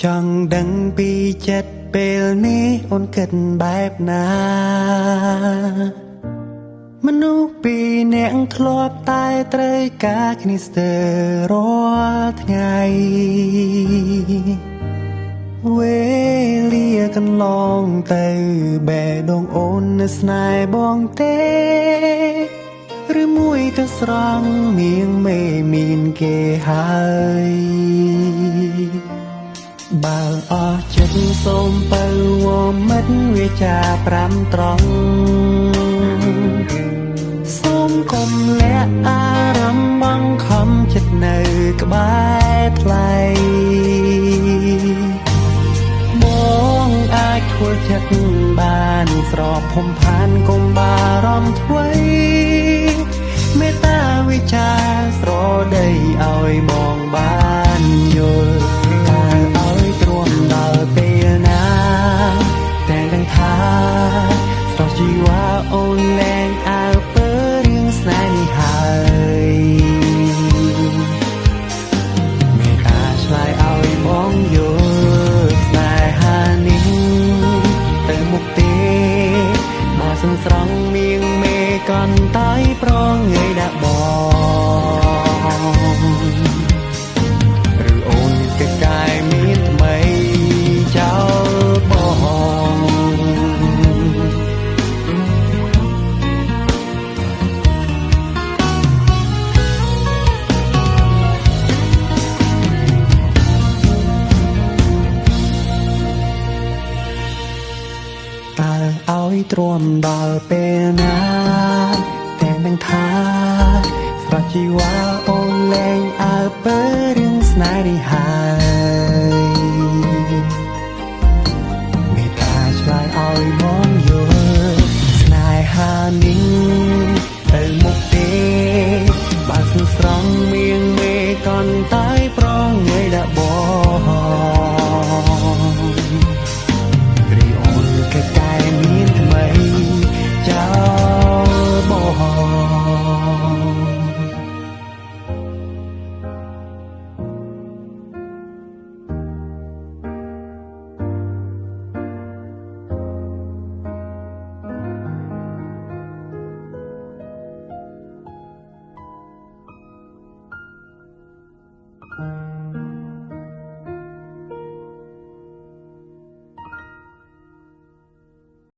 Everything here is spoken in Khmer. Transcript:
ចង់ដឹងពីចិត្តពេលនេះអូនគិតបែបណាមនុស្សពីរនាក់ធ្លាប់តែត្រូវការគ្នាស្ទើររាល់ថ្ងៃវេលាកន្លងទៅបែដងអូននៅស្នេហ៍បងទេឬមួយទៅស្រង់នាងមេមានគេហើយបើអស់ចិត្តសូមទៅវមិត្តវាចា5ត្រង់សូមកុំលាក់អារម្មណ៍បង្ខំចិត្តនៅក្បែរថ្លៃបងអាចធ្វើចិត្តបានស្របភពផានកុំបារម្ភអ្វីមេត្តាវិចារស្រដីឲ្យបងបានយល់តើឲ្យទ្រាំដល់ពេលណាតែដឹងថាស្រស់ជីវ៉ាអូនលែងអើពើរឿងស្នេហ៍នេះហើយមេត្តាឆ្លើយឲ្យបងយល់ស្នេហានេះទៅមុខទេបើសង្ស្រង់នាងមេកន្តើយប្រងងាយដាក់បងឬអូនគិតកាយមានថ្មីចោលបងតើឲ្យទ្រាំដល់ពេលណាតែនឹងថាស្រស់ជីវ៉ា